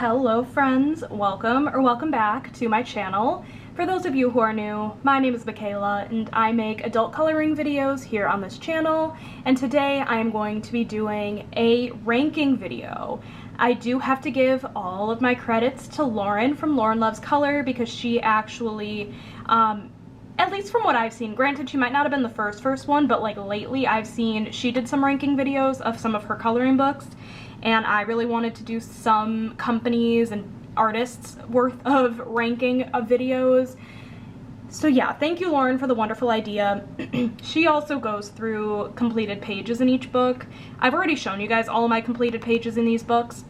Hello friends, welcome back to my channel. For those of you who are new, my name is Michaela and I make adult coloring videos here on this channel, and today I am going to be doing a ranking video. I do have to give all of my credits to Lauren from Lauren Loves Color because she actually, at least from what I've seen, granted she might not have been the first one, but like lately I've seen she did some ranking videos of some of her coloring books, and I really wanted to do some companies and artists worth of ranking of videos. So yeah, thank you Lauren for the wonderful idea. She also goes through completed pages in each book. I've already shown you guys all of my completed pages in these books,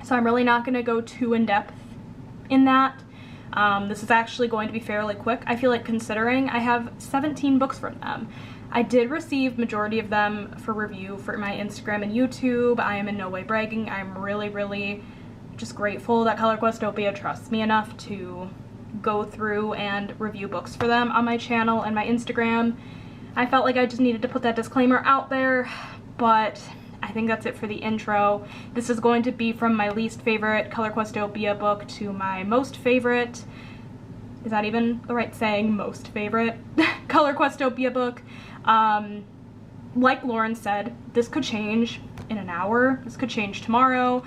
so I'm really not going to go too in depth in that. This is actually going to be fairly quick, I feel like, considering I have 17 books from them. I did receive majority of them for review for my Instagram and YouTube. I am in no way bragging. I'm really just grateful that Color Questopia trusts me enough to go through and review books for them on my channel and my Instagram. I felt like I just needed to put that disclaimer out there, but I think that's it for the intro. This is going to be from my least favorite Color Questopia book to my most favorite, is that even the right saying, most favorite Color Questopia book. Like Lauren said, this could change in an hour, this could change tomorrow.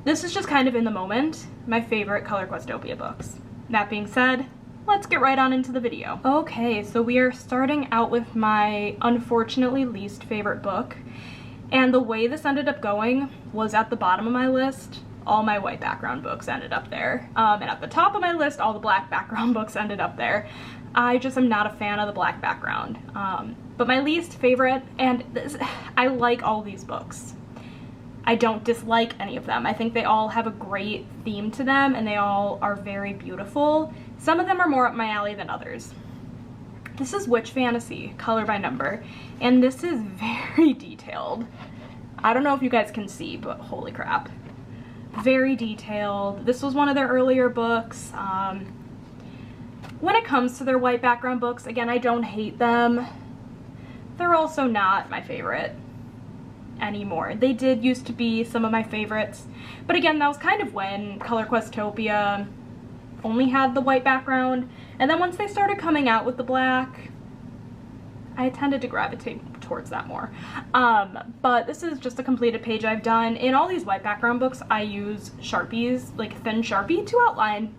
This is just kind of in the moment my favorite Color Questopia books. That being said, let's get right on into the video. Okay, so we are starting out with my unfortunately least favorite book, and the way this ended up going was at the bottom of my list, all my white background books ended up there, and at the top of my list, all the black background books ended up there. I just am not a fan of the black background. But my least favorite, and I like all these books. I don't dislike any of them. I think they all have a great theme to them and they all are very beautiful. Some of them are more up my alley than others. This is Witch Fantasy, Color by Number, and this is very detailed. I don't know if you guys can see, but holy crap. Very detailed. This was one of their earlier books. When it comes to their white background books, again, I don't hate them. They're also not my favorite anymore. They did used to be some of my favorites, but again, that was kind of when Color Questopia only had the white background, and then once they started coming out with the black, I tended to gravitate towards that more. But this is just a completed page I've done. In all these white background books, I use Sharpies, like thin Sharpie, to outline.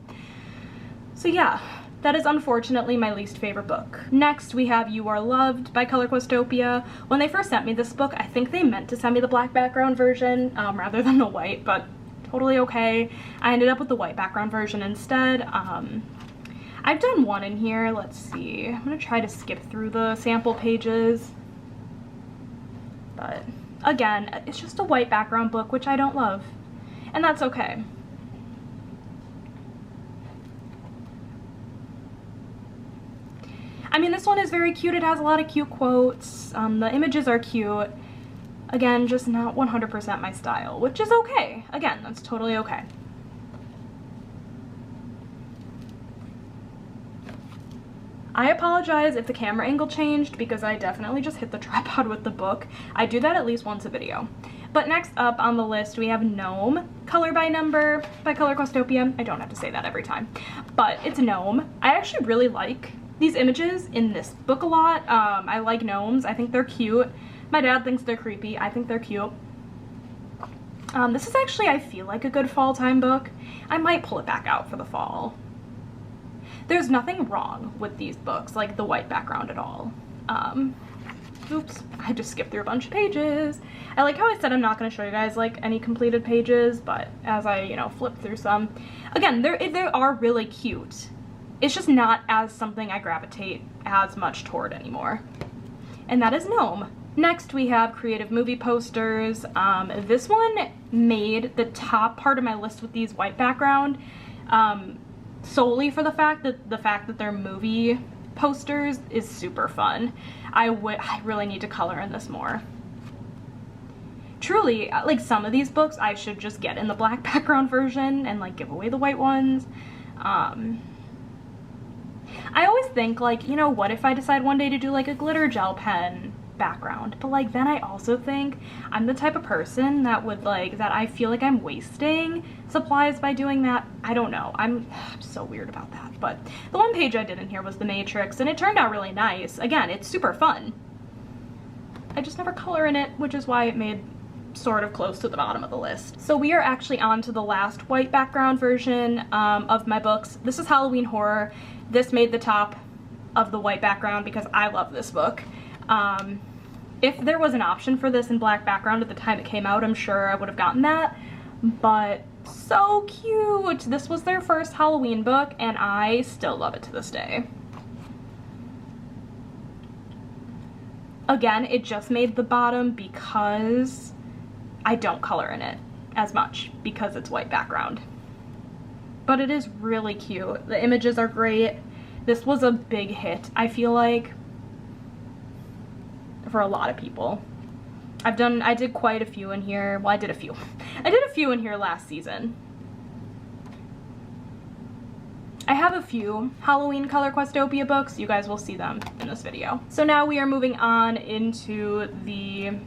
So yeah, that is unfortunately my least favorite book. Next, we have You Are Loved by Color Questopia. When they first sent me this book, I think they meant to send me the black background version rather than the white, but totally okay. I ended up with the white background version instead. I've done one in here. Let's see. I'm gonna try to skip through the sample pages. But again, it's just a white background book, which I don't love, and that's okay. I mean, this one is very cute. It has a lot of cute quotes. The images are cute. Again, just not 100% my style, which is okay. Again, that's totally okay. I apologize if the camera angle changed because I definitely just hit the tripod with the book. I do that at least once a video. But next up on the list, we have Gnome, Color by Number by Color Questopia. I don't have to say that every time, but it's Gnome. I actually really like these images in this book a lot. I like gnomes. I think they're cute. My dad thinks they're creepy. I think they're cute. This is actually, I feel like, a good fall time book. I might pull it back out for the fall. There's nothing wrong with these books, like the white background at all. Oops, I just skipped through a bunch of pages. I like how I said I'm not going to show you guys like any completed pages, but as I, flip through some, again, they are really cute. It's just not as something I gravitate as much toward anymore. And that is Gnome. Next, we have Creative Movie Posters. This one made the top part of my list with these white background solely for the fact that they're movie posters is super fun. I really need to color in this more. Truly, like some of these books I should just get in the black background version and like give away the white ones. I always think, like, what if I decide one day to do like a glitter gel pen background. But like then I also think I'm the type of person that would like, that I feel like I'm wasting supplies by doing that. I don't know, I'm so weird about that. But the one page I did in here was the Matrix, and it turned out really nice. Again, it's super fun. I just never color in it, which is why it made sort of close to the bottom of the list. So we are actually on to the last white background version of my books. This is Halloween Horror. This made the top of the white background because I love this book. If there was an option for this in black background at the time it came out, I'm sure I would have gotten that, but so cute. This was their first Halloween book and I still love it to this day. Again, it just made the bottom because I don't color in it as much because it's white background. But it is really cute. The images are great. This was a big hit, I feel like, for a lot of people. I did quite a few in here. Well, I did a few. I did a few in here last season. I have a few Halloween Color Questopia books. You guys will see them in this video. So now we are moving on into the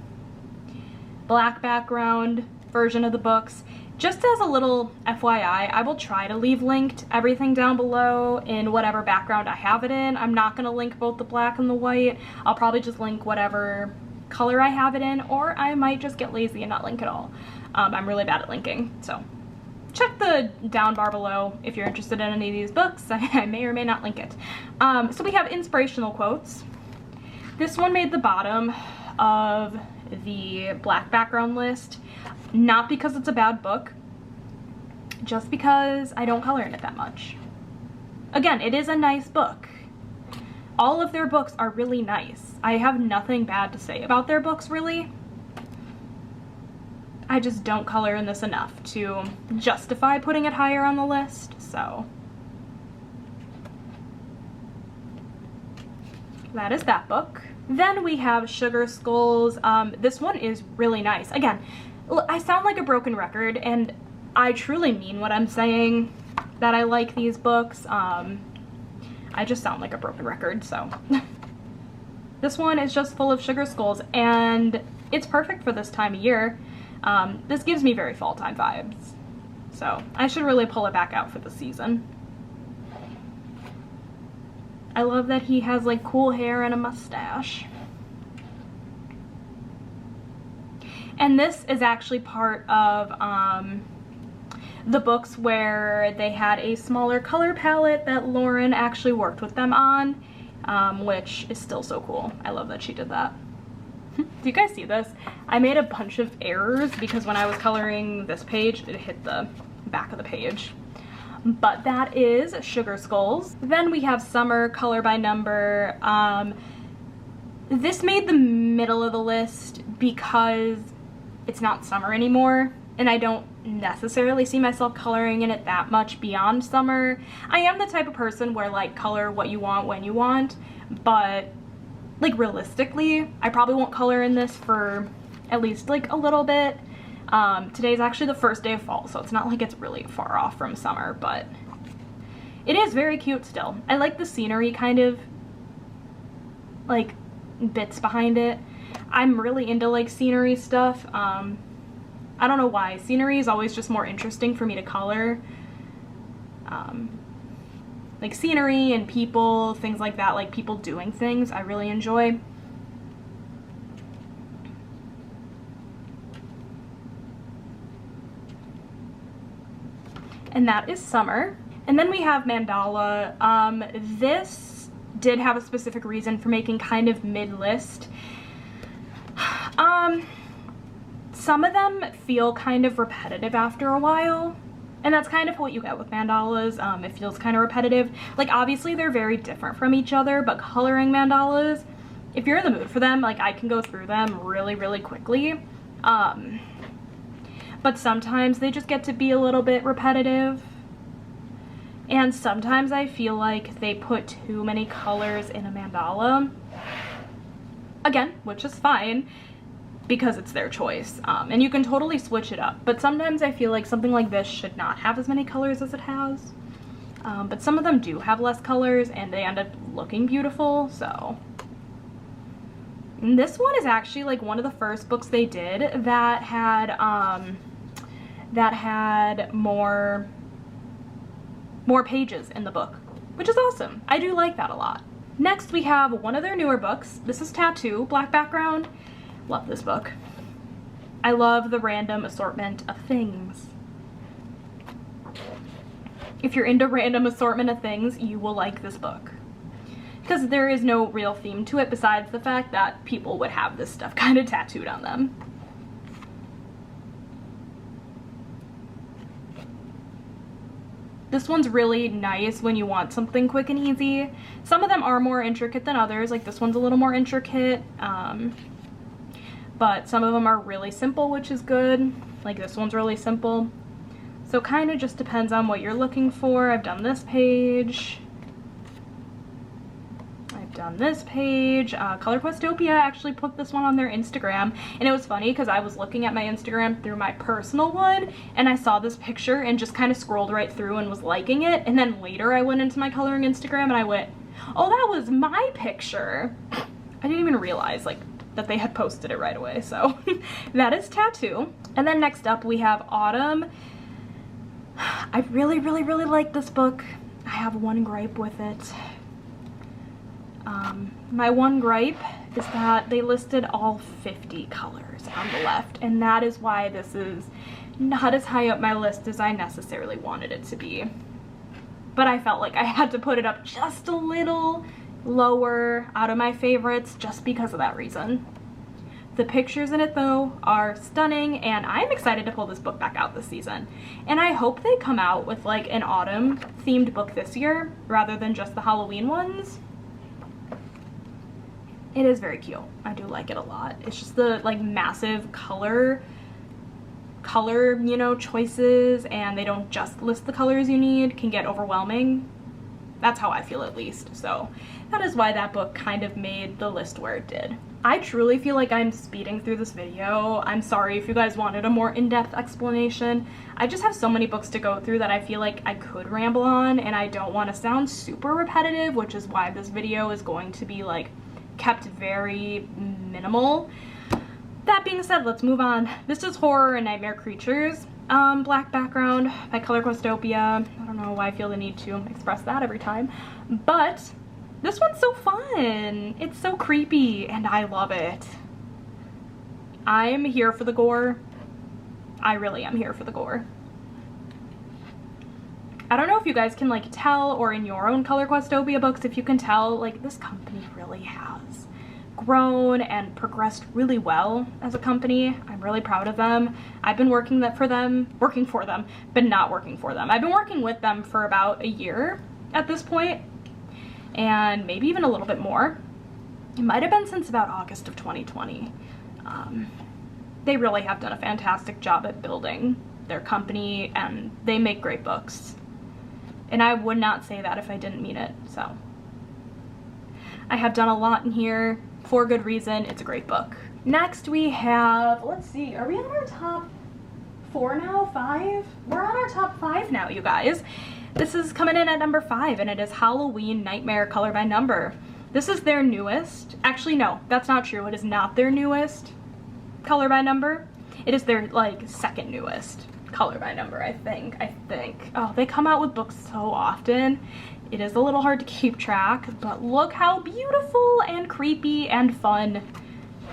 black background version of the books. Just as a little FYI, I will try to leave linked everything down below in whatever background I have it in. I'm not gonna link both the black and the white. I'll probably just link whatever color I have it in, or I might just get lazy and not link at all. I'm really bad at linking, so check the down bar below if you're interested in any of these books. I may or may not link it. So we have inspirational quotes. This one made the bottom of the black background list, not because it's a bad book, just because I don't color in it that much. Again, it is a nice book. All of their books are really nice. I have nothing bad to say about their books, really. I just don't color in this enough to justify putting it higher on the list, so that is that book. Then we have Sugar Skulls. This one is really nice. Again, I sound like a broken record, and I truly mean what I'm saying, that I like these books. I just sound like a broken record, so. This one is just full of sugar skulls, and it's perfect for this time of year. This gives me very fall time vibes, so I should really pull it back out for the season. I love that he has like cool hair and a mustache. And this is actually part of the books where they had a smaller color palette that Lauren actually worked with them on, which is still so cool. I love that she did that. Do you guys see this? I made a bunch of errors because when I was coloring this page, it hit the back of the page. But that is Sugar Skulls. Then we have Summer, Color by Number. This made the middle of the list because it's not summer anymore, and I don't necessarily see myself coloring in it that much beyond summer. I am the type of person where like color what you want when you want, but like realistically, I probably won't color in this for at least like a little bit. Today's actually the first day of fall, so it's not like it's really far off from summer, but it is very cute still. I like the scenery kind of like bits behind it. I'm really into like scenery stuff. I don't know why. Scenery is always just more interesting for me to color. Like scenery and people, things like that, like people doing things, I really enjoy. And that is Summer. And then we have Mandala. This did have a specific reason for making kind of mid-list. Some of them feel kind of repetitive after a while, and that's kind of what you get with mandalas. It feels kind of repetitive. Like obviously they're very different from each other, but coloring mandalas, if you're in the mood for them, like I can go through them really, really quickly. But sometimes they just get to be a little bit repetitive. And sometimes I feel like they put too many colors in a mandala. Again, which is fine because it's their choice. And you can totally switch it up. But sometimes I feel like something like this should not have as many colors as it has. But some of them do have less colors and they end up looking beautiful, so. And this one is actually like one of the first books they did that had more pages in the book, which is awesome. I do like that a lot. Next we have one of their newer books. This is Tattoo, black background. Love this book. I love the random assortment of things. If you're into random assortment of things, you will like this book. Because there is no real theme to it besides the fact that people would have this stuff kind of tattooed on them. This one's really nice when you want something quick and easy. Some of them are more intricate than others, like this one's a little more intricate. But some of them are really simple, which is good. Like this one's really simple. So kind of just depends on what you're looking for. I've done this page. Color Questopia actually put this one on their Instagram, and it was funny because I was looking at my Instagram through my personal one and I saw this picture and just kind of scrolled right through and was liking it, and then later I went into my coloring Instagram and I went, oh, that was my picture. I didn't even realize like that they had posted it right away. So that is Tattoo. And then next up we have Autumn. I really like this book. I have one gripe with it. My one gripe is that they listed all 50 colors on the left, and that is why this is not as high up my list as I necessarily wanted it to be. But I felt like I had to put it up just a little lower out of my favorites just because of that reason. The pictures in it though are stunning, and I'm excited to pull this book back out this season. And I hope they come out with like an autumn themed book this year rather than just the Halloween ones. It is very cute. I do like it a lot. It's just the like massive color, you know, choices, and they don't just list the colors you need, can get overwhelming. That's how I feel at least. So that is why that book kind of made the list where it did. I truly feel like I'm speeding through this video. I'm sorry if you guys wanted a more in-depth explanation. I just have so many books to go through that I feel like I could ramble on, and I don't want to sound super repetitive, which is why this video is going to be like kept very minimal. That being said, let's move on. This is Horror and Nightmare Creatures, black background by Color Questopia. I don't know why I feel the need to express that every time, but this one's so fun. It's so creepy and I love it. I'm here for the gore. I really am here for the gore. I don't know if you guys can like tell, or in your own Color Questopia books, if you can tell, like this company really has grown and progressed really well as a company. I'm really proud of them. I've been working for them, but not working for them. I've been working with them for about a year at this point, and maybe even a little bit more. It might have been since about August of 2020. They really have done a fantastic job at building their company, and they make great books. And I would not say that if I didn't mean it, so. I have done a lot in here for good reason. It's a great book. Next we have, let's see, are we on our top 4 now? 5? We're on our top 5 now, you guys. This is coming in at number 5, and it is Halloween Nightmare Color by Number. This is their newest. Actually, no, that's not true. It is not their newest Color by Number. It is their, like, second newest Color by Number, I think. Oh, they come out with books so often. It is a little hard to keep track, but look how beautiful and creepy and fun.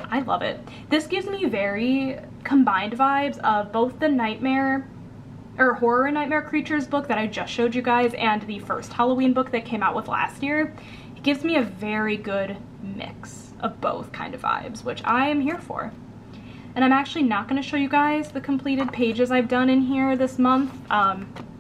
I love it. This gives me very combined vibes of both the Horror and Nightmare Creatures book that I just showed you guys and the first Halloween book that came out with last year. It gives me a very good mix of both kind of vibes, which I am here for. And I'm actually not going to show you guys the completed pages I've done in here this month,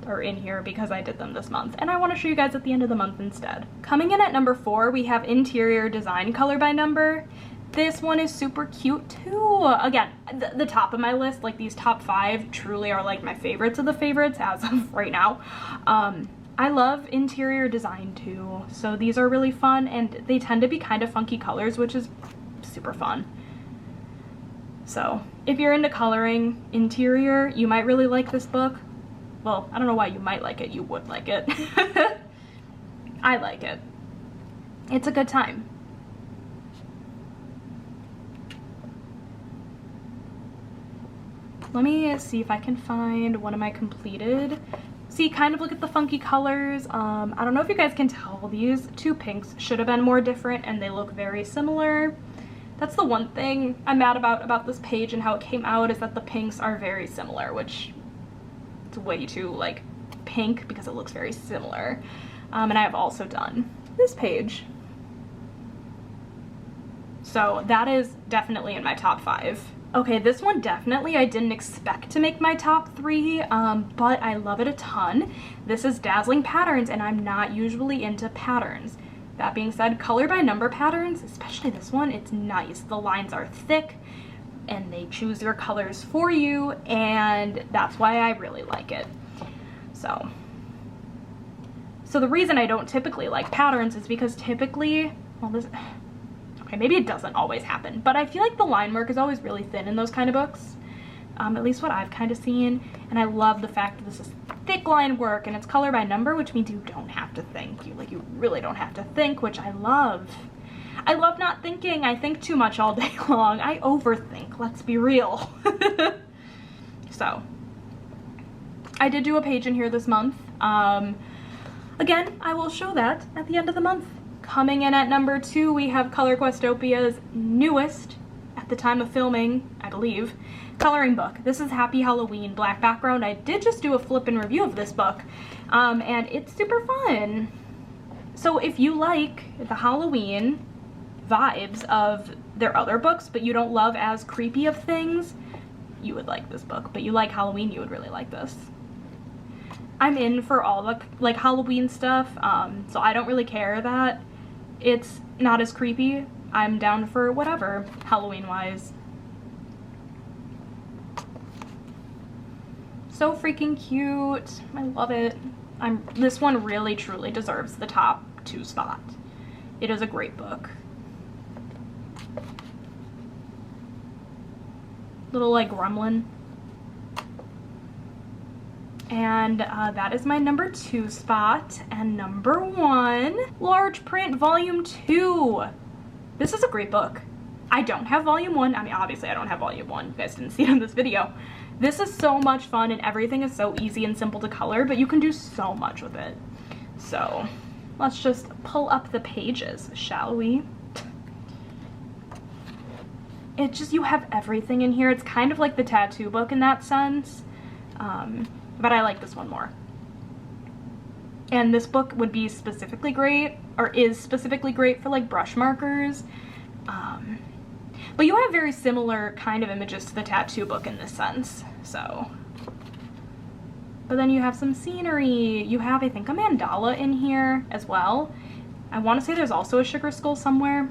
or in here because I did them this month, and I want to show you guys at the end of the month instead. Coming in at number 4, we have Interior Design Color by Number. This one is super cute too. Again, the top of my list, like these top 5 truly are like my favorites of the favorites as of right now. I love interior design too, so these are really fun, and they tend to be kind of funky colors, which is super fun. So if you're into coloring interior, you might really like this book. Well, I don't know why you might like it, you would like it. I like it. It's a good time. Let me see if I can find one of my completed. See, kind of look at the funky colors. I don't know if you guys can tell, these two pinks should have been more different and they look very similar. That's the one thing I'm mad about this page and how it came out, is that the pinks are very similar, which it's way too like pink because it looks very similar. And I have also done this page. So that is definitely in my top 5. Okay, this one definitely I didn't expect to make my top 3, but I love it a ton. This is Dazzling Patterns, and I'm not usually into patterns. That being said, color by number patterns, especially this one, it's nice. The lines are thick and they choose your colors for you, and that's why I really like it. So the reason I don't typically like patterns is because typically, well, okay, maybe it doesn't always happen, but I feel like the line work is always really thin in those kind of books, at least what I've kind of seen, and I love the fact that this is thick line work and it's color by number, which means you don't have to think. You really don't have to think, which I love. I love not thinking. I think too much all day long. I overthink, let's be real. So, I did do a page in here this month. Again, I will show that at the end of the month. Coming in at number 2, we have Color Questopia's newest, at the time of filming, I believe, coloring book. This is Happy Halloween, black background. I did just do a flip and review of this book, and it's super fun. So if you like the Halloween vibes of their other books, but you don't love as creepy of things, you would like this book. But you like Halloween, you would really like this. I'm in for all the like Halloween stuff, so I don't really care that it's not as creepy. I'm down for whatever Halloween wise. So freaking cute. I love it. This one really truly deserves the top 2 spot. It is a great book. Little like gremlin. And that is my number 2 spot. And number 1, large print volume 2. This is a great book. I don't have volume 1. I mean, obviously I don't have volume 1. You guys didn't see it in this video. This is so much fun and everything is so easy and simple to color, but you can do so much with it. So let's just pull up the pages, shall we? It just, you have everything in here. It's kind of like the tattoo book in that sense, but I like this one more. And this book would be specifically great, or is specifically great for like brush markers. But you have very similar kind of images to the tattoo book in this sense, so. But then you have some scenery. You have, I think, a mandala in here as well. I want to say there's also a sugar skull somewhere.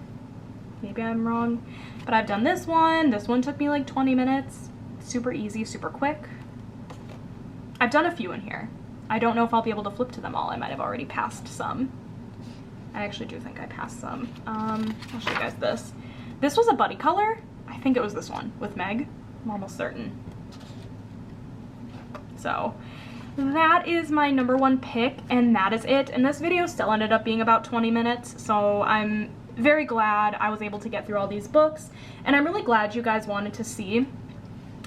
Maybe I'm wrong. But I've done this one. This one took me like 20 minutes. Super easy, super quick. I've done a few in here. I don't know if I'll be able to flip to them all. I might have already passed some. I actually do think I passed some. I'll show you guys this. This was a buddy color. I think it was this one with Meg. I'm almost certain. So that is my number 1 pick, and that is it. And this video still ended up being about 20 minutes, so I'm very glad I was able to get through all these books. And I'm really glad you guys wanted to see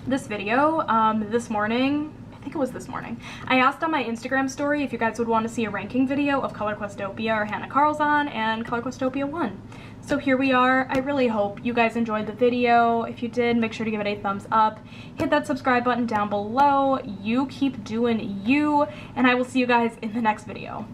this video. This morning, I think it was this morning, I asked on my Instagram story if you guys would want to see a ranking video of Color Questopia or Hannah Carlzon and Color Questopia 1. So here we are. I really hope you guys enjoyed the video. If you did, make sure to give it a thumbs up. Hit that subscribe button down below. You keep doing you, and I will see you guys in the next video.